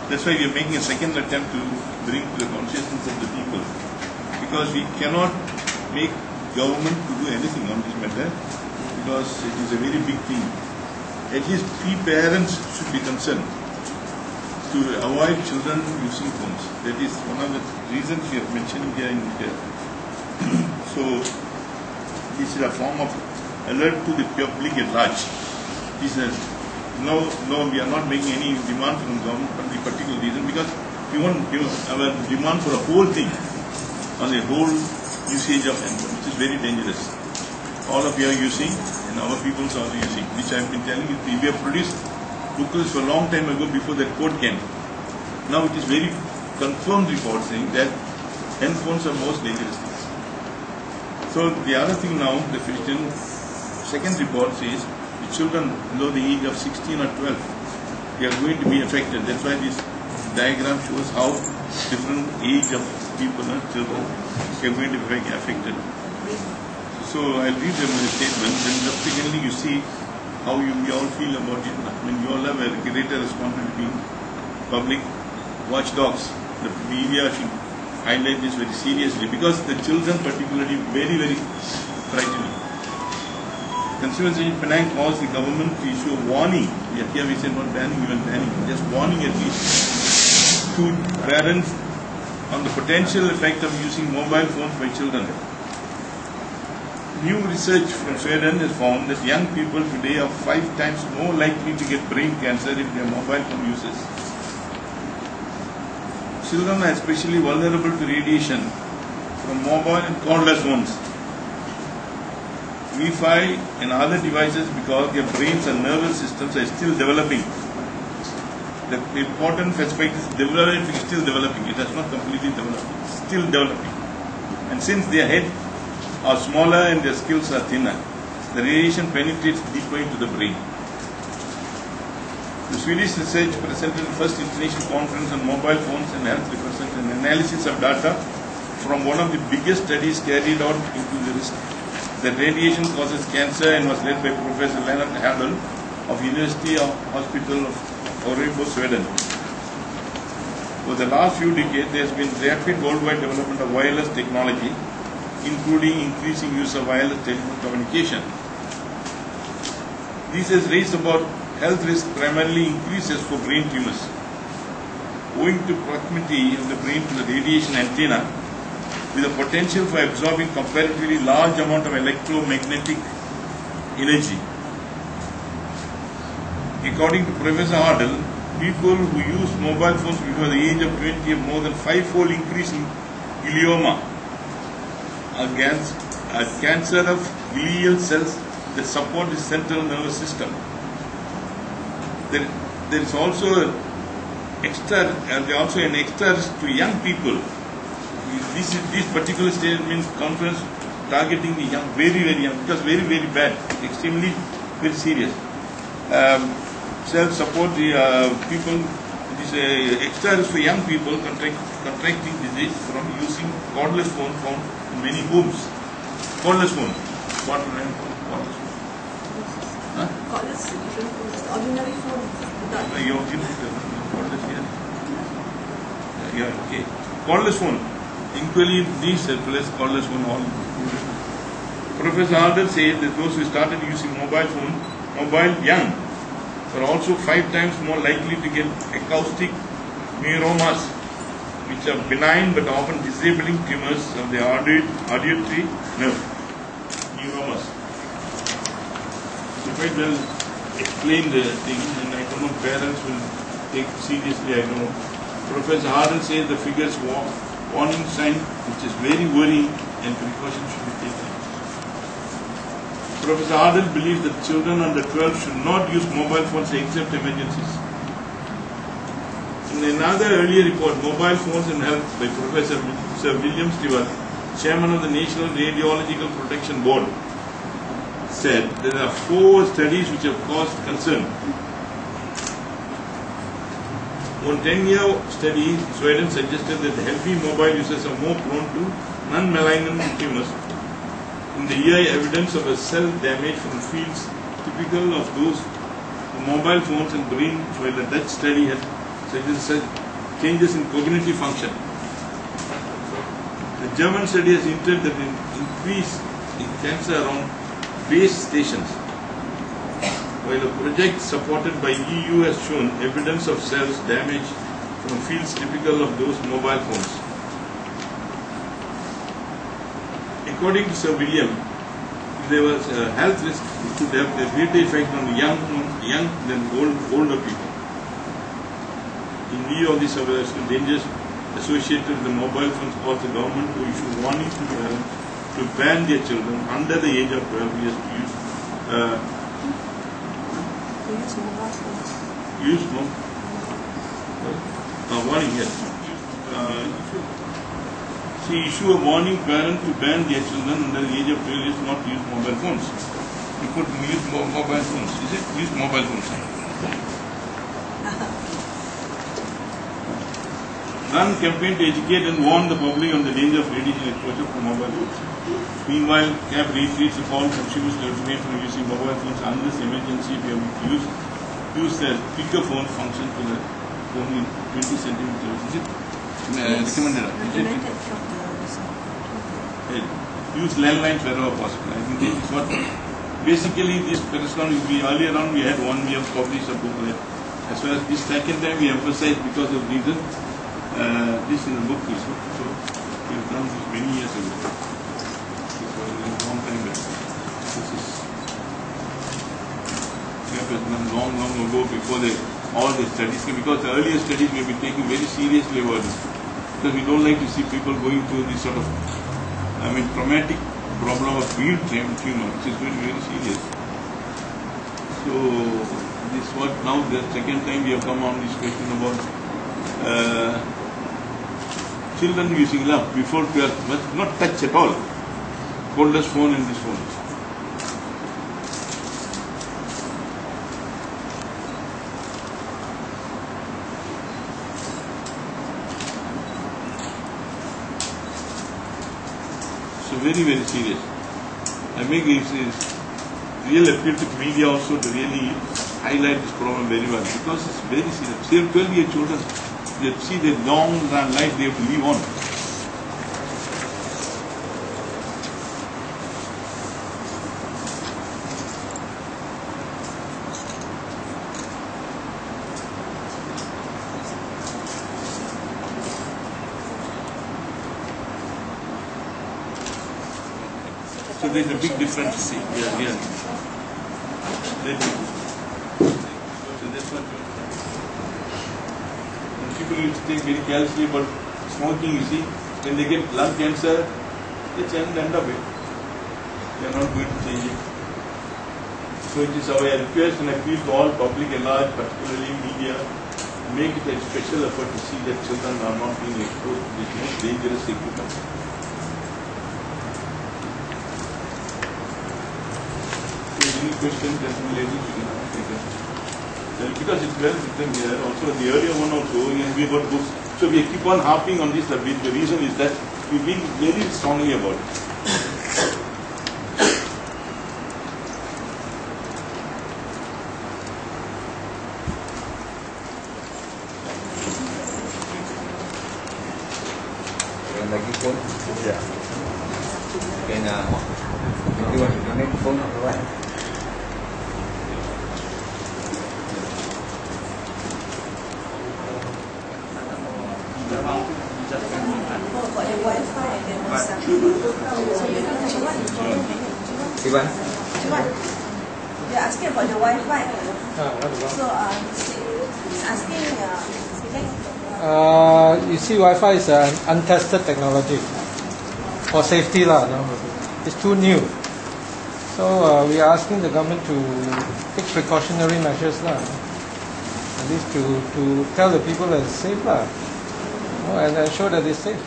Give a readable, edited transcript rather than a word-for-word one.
That's why we are making a second attempt to bring to the consciousness of the people, because we cannot make government to do anything on this matter, because it is a very big thing. At least three parents should be concerned to avoid children using phones. That is one of the reasons we are mentioning here in detail. So this is a form of alert to the public at large. This is no, we are not making any demand from government for the particular reason, because we want our demand for a whole thing on the whole usage of handphone, which is very dangerous. All of you are using, and our people are also using, which I have been telling you. We have produced booklets for a long time ago before that code came. Now it is very confirmed report saying that handphones are most dangerous things. So the other thing now, the second report says the children below the age of 16 or 12, they are going to be affected. That's why this diagram shows how different age of people and children are going to be affected. So I'll read them in a statement, then subsequently you see how you all feel about it. I mean, you all have a greater responsibility being public watchdogs. The media should highlight this very seriously, because the children particularly very, very frightening. Consumers in Penang calls the government to issue a warning. Here we said not banning, even banning, just warning at least to parents on the potential effect of using mobile phones by children. New research from Sweden has found that young people today are 5 times more likely to get brain cancer if they are mobile phone users. Children are especially vulnerable to radiation from mobile and cordless phones, Wi-Fi and other devices, because their brains and nervous systems are still developing. The important aspect is still developing. It has not completely developed. It's still developing. And since their head are smaller and their skills are thinner, the radiation penetrates deeper into the brain. The Swedish research presented the first international conference on mobile phones and health represented an analysis of data from one of the biggest studies carried out into the risk that radiation causes cancer, and was led by Professor Leonard Hadel of University Hospital of Örebro, Sweden. For the last few decades, there has been rapid worldwide development of wireless technology, including increasing use of wireless telephone communication. This has raised about health risk, primarily increases for brain tumors. Owing to proximity of the brain to the radiation antenna, with the potential for absorbing comparatively large amount of electromagnetic energy. According to Professor Hadel, people who use mobile phones before the age of 20 have more than 5-fold increase in glioma, a cancer of glial cells that support the central nervous system. There is also an extra risk to young people. This particular statement conference targeting the young, very, very young, because very, very bad, extremely, very serious. Self-support the people. This extra risk for young people contracting disease from using cordless phone found in many homes. Cordless phone. What cordless phone? Huh? Cordless phone, ordinary phone. Cordless here. Yeah, okay. Cordless phone. Equally, these as well as cordless phone all. Professor Hadel says that those who started using mobile young, are also 5 times more likely to get acoustic neuromas, which are benign but often disabling tumors of the auditory nerve. Neuromas. So quite well explain the thing, and I don't know parents will take seriously, I don't know. Professor Hadel says the figures warning sign, which is very worrying, and precautions should be taken. Professor Hadel believes that children under 12 should not use mobile phones except emergencies. In another earlier report, Mobile Phones and Health by Professor Sir William Stewart, Chairman of the National Radiological Protection Board, said there are 4 studies which have caused concern. One 10-year study in Sweden suggested that healthy mobile users are more prone to non-malignant tumors. In the ear, evidence of a cell damage from fields typical of those mobile phones and brain, while a Dutch study had suggested changes in cognitive function. The German study has hinted that an increase in cancer around base stations, while a project supported by EU has shown evidence of cells damage from fields typical of those mobile phones. According to Sir William, if there was a health risk, it could have a greater effect on young than older people. In view of these dangers associated with the mobile phones, caused the government to issue warning to parents to ban their children under the age of 12 years to use warning, yes. She issue a warning parent to ban their children under the age of 12 years not to use mobile phones. You could use mobile phones. Is it? Use mobile phones. Run campaign to educate and warn the public on the danger of radiation exposure from mobile phones. Meanwhile, CAP reiterates the call consumers to refrain from using mobile phones unless emergency be able to use the speakerphone function for the phone in 20 centimeters. Is it? Recommended. Use landlines wherever possible. I think this is what basically this correspondence will be. Earlier on we had one, we have published a booklet. As well as this second time we emphasized because of reason this in the book is so we have done this many years ago. This was a long time back. This is we have done long ago before all the studies, because the earlier studies may be taken very seriously about this. Because we don't like to see people going through this sort of traumatic problem of brain tumor, which is very, very serious. So this what now the second time we have come on this question about children using love before 12, but not touch at all. Coldest phone and this phone. So very, very serious. I make this real appeal to media also to really highlight this problem very well, because it's very serious. Same 12-year children, they see their long life they have to live on. So there's a big difference, see, here. So that's what people used to think very carelessly about smoking, you see. When they get lung cancer, it's end of it. They are not going to change it. So it is our request and appeal to all public at large, particularly media, make it a special effort to see that children are not being exposed to this most dangerous equipment. Any questions that ladies you can take it. Because it's well written here, also the earlier one also, and we got books. So we keep on harping on this. The reason is that we've been very strongly about it. Lagi pun, ya. Kena, ini pun apa? Got the Wi-Fi and then WhatsApp. So you can actually what? Iwan? They're asking about the Wi-Fi. So he's asking, you see, Wi-Fi is an untested technology for safety lah. No? It's too new. So we are asking the government to take precautionary measures lah. At least to tell the people that it's safe lah, and ensure that it's safe.